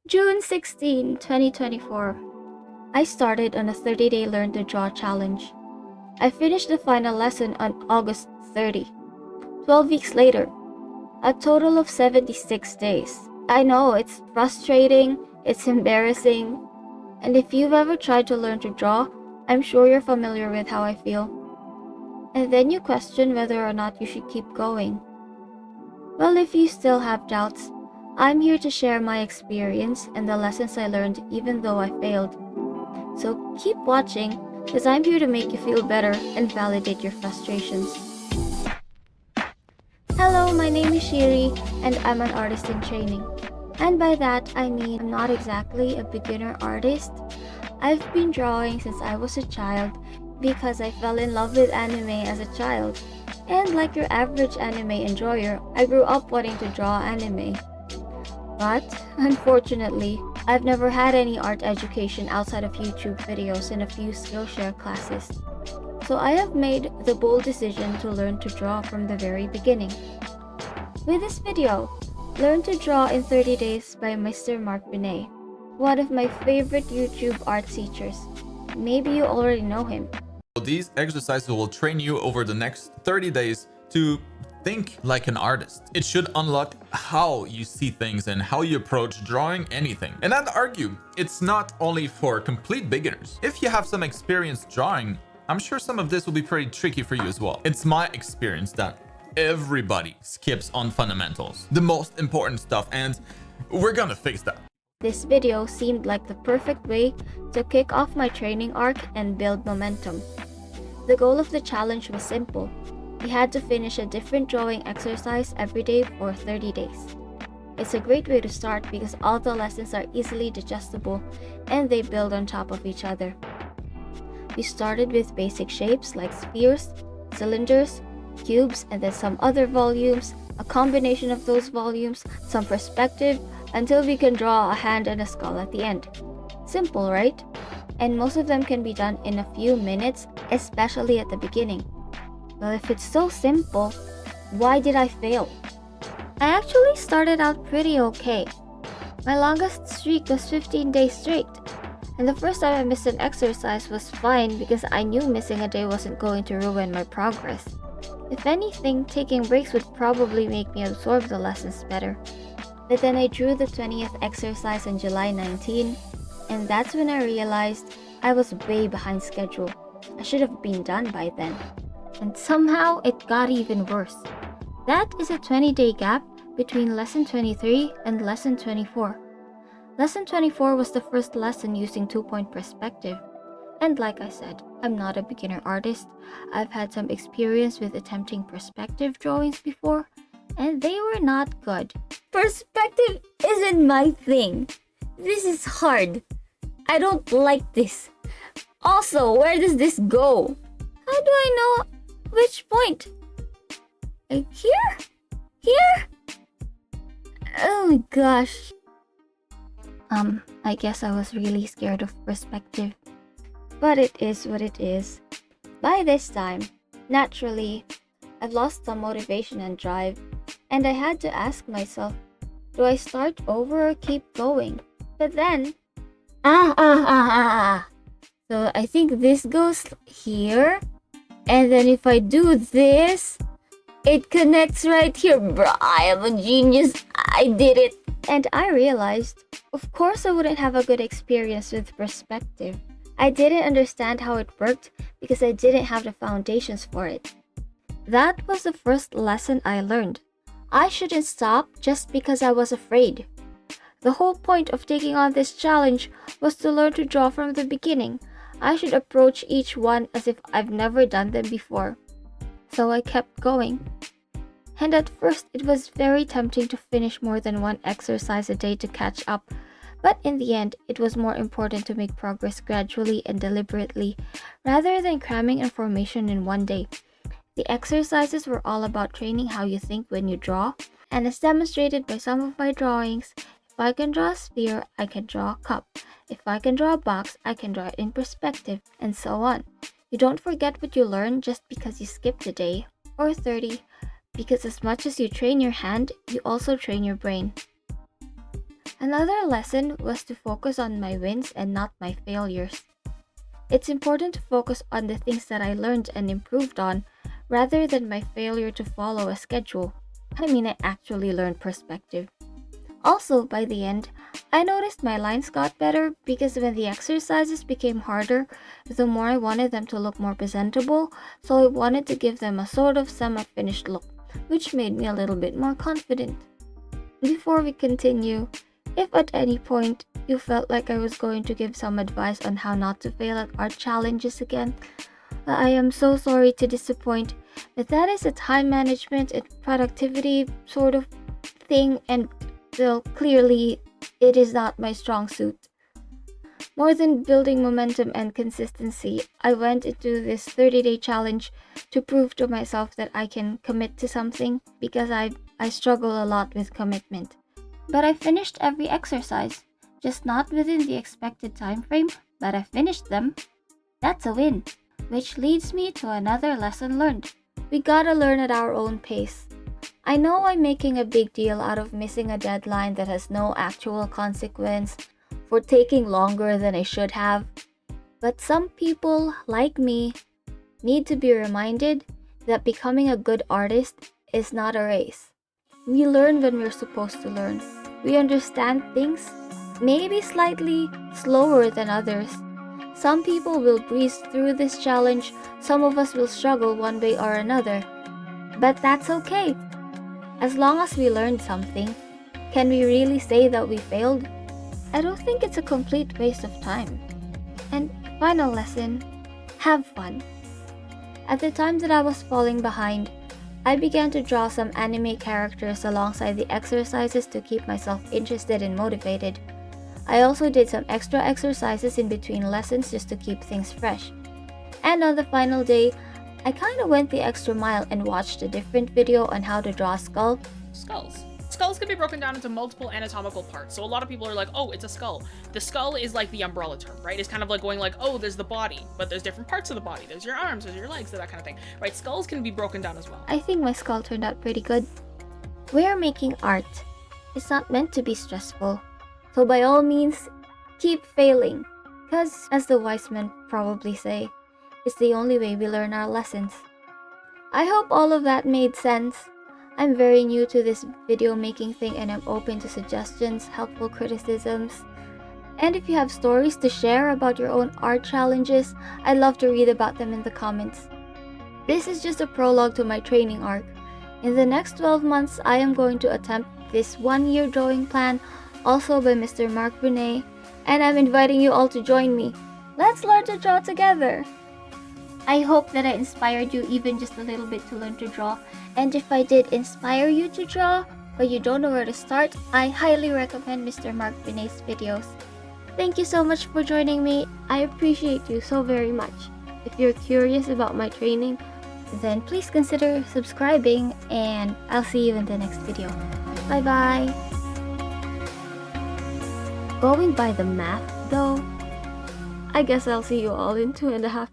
June 16, 2024. I started on a 30-day Learn to Draw challenge. I finished the final lesson on August 30. 12 weeks later, a total of 76 days. I know it's frustrating, it's embarrassing, and if you've ever tried to learn to draw, I'm sure you're familiar with how I feel. And then you question whether or not you should keep going. Well, if you still have doubts, I'm here to share my experience and the lessons I learned even though I failed. So keep watching, because I'm here to make you feel better and validate your frustrations. Hello, my name is Shiri, and I'm an artist in training. And by that, I mean I'm not exactly a beginner artist. I've been drawing since I was a child because I fell in love with anime as a child. And like your average anime enjoyer, I grew up wanting to draw anime. But, unfortunately, I've never had any art education outside of YouTube videos and a few Skillshare classes. So I have made the bold decision to learn to draw from the very beginning. With this video, Learn to Draw in 30 Days by Mr. Marc Brunet, one of my favorite YouTube art teachers. Maybe you already know him. These exercises will train you over the next 30 days to think like an artist. It should unlock how you see things and how you approach drawing anything. And I'd argue it's not only for complete beginners. If you have some experience drawing, I'm sure some of this will be pretty tricky for you as well. It's my experience that everybody skips on fundamentals, the most important stuff, and we're gonna fix that. This video seemed like the perfect way to kick off my training arc and build momentum. The goal of the challenge was simple. We had to finish a different drawing exercise every day for 30 days. It's a great way to start because all the lessons are easily digestible and they build on top of each other. We started with basic shapes like spheres, cylinders, cubes, and then some other volumes, a combination of those volumes, some perspective, until we can draw a hand and a skull at the end. Simple, right? And most of them can be done in a few minutes, especially at the beginning. Well, if it's so simple, why did I fail? I actually started out pretty okay. My longest streak was 15 days straight. And the first time I missed an exercise was fine because I knew missing a day wasn't going to ruin my progress. If anything, taking breaks would probably make me absorb the lessons better. But then I drew the 20th exercise on July 19, and that's when I realized I was way behind schedule. I should have been done by then. And somehow it got even worse. That is a 20-day gap between lesson 23 and lesson 24. Lesson 24 was the first lesson using two-point perspective. And like I said, I'm not a beginner artist. I've had some experience with attempting perspective drawings before, and they were not good. Perspective isn't my thing. This is hard. I don't like this. Also, where does this go? How do I know which point? Here? Here? Oh my gosh. I guess I was really scared of perspective. But it is what it is. By this time, naturally, I've lost some motivation and drive, and I had to ask myself, do I start over or keep going? But then, So I think this goes here, and then if I do this, it connects right here. Bruh, I am a genius. I did it. And I realized, of course I wouldn't have a good experience with perspective. I didn't understand how it worked because I didn't have the foundations for it. That was the first lesson I learned. I shouldn't stop just because I was afraid. The whole point of taking on this challenge was to learn to draw from the beginning. I should approach each one as if I've never done them before. So I kept going. And at first it was very tempting to finish more than one exercise a day to catch up. But in the end, it was more important to make progress gradually and deliberately, rather than cramming information in one day. The exercises were all about training how you think when you draw, and as demonstrated by some of my drawings, if I can draw a sphere, I can draw a cup. If I can draw a box, I can draw it in perspective, and so on. You don't forget what you learn just because you skipped a day, or 30, because as much as you train your hand, you also train your brain. Another lesson was to focus on my wins and not my failures. It's important to focus on the things that I learned and improved on rather than my failure to follow a schedule. I actually learned perspective. Also, by the end, I noticed my lines got better because when the exercises became harder, the more I wanted them to look more presentable, so I wanted to give them a sort of semi-finished look, which made me a little bit more confident. Before we continue, if at any point you felt like I was going to give some advice on how not to fail at art challenges again, I am so sorry to disappoint, but that is a time management and productivity sort of thing, and well, clearly it is not my strong suit. More than building momentum and consistency, I went into this 30-day challenge to prove to myself that I can commit to something because I struggle a lot with commitment. But I finished every exercise, just not within the expected time frame, but I finished them. That's a win, which leads me to another lesson learned. We gotta learn at our own pace. I know I'm making a big deal out of missing a deadline that has no actual consequence, for taking longer than I should have, but some people, like me, need to be reminded that becoming a good artist is not a race. We learn when we're supposed to learn. We understand things, maybe slightly slower than others. Some people will breeze through this challenge, some of us will struggle one way or another. But that's okay. As long as we learned something, can we really say that we failed? I don't think it's a complete waste of time. And final lesson, have fun. At the time that I was falling behind, I began to draw some anime characters alongside the exercises to keep myself interested and motivated. I also did some extra exercises in between lessons just to keep things fresh. And on the final day, I kinda went the extra mile and watched a different video on how to draw a skull. Skulls can be broken down into multiple anatomical parts. So a lot of people are like, oh, it's a skull. The skull is like the umbrella term, right? It's kind of like going like, oh, there's the body, but there's different parts of the body. There's your arms, there's your legs, that kind of thing, right? Skulls can be broken down as well. I think my skull turned out pretty good. We're making art. It's not meant to be stressful. So by all means, keep failing. Because, as the wise men probably say, it's the only way we learn our lessons. I hope all of that made sense. I'm very new to this video making thing and I'm open to suggestions, helpful criticisms. And if you have stories to share about your own art challenges, I'd love to read about them in the comments. This is just a prologue to my training arc. In the next 12 months, I am going to attempt this 1-year drawing plan, also by Mr. Marc Brunet, and I'm inviting you all to join me. Let's learn to draw together! I hope that I inspired you even just a little bit to learn to draw. And if I did inspire you to draw, but you don't know where to start, I highly recommend Mr. Marc Brunet's videos. Thank you so much for joining me. I appreciate you so very much. If you're curious about my training, then please consider subscribing and I'll see you in the next video. Bye bye! Going by the math though, I guess I'll see you all in 2.5 years.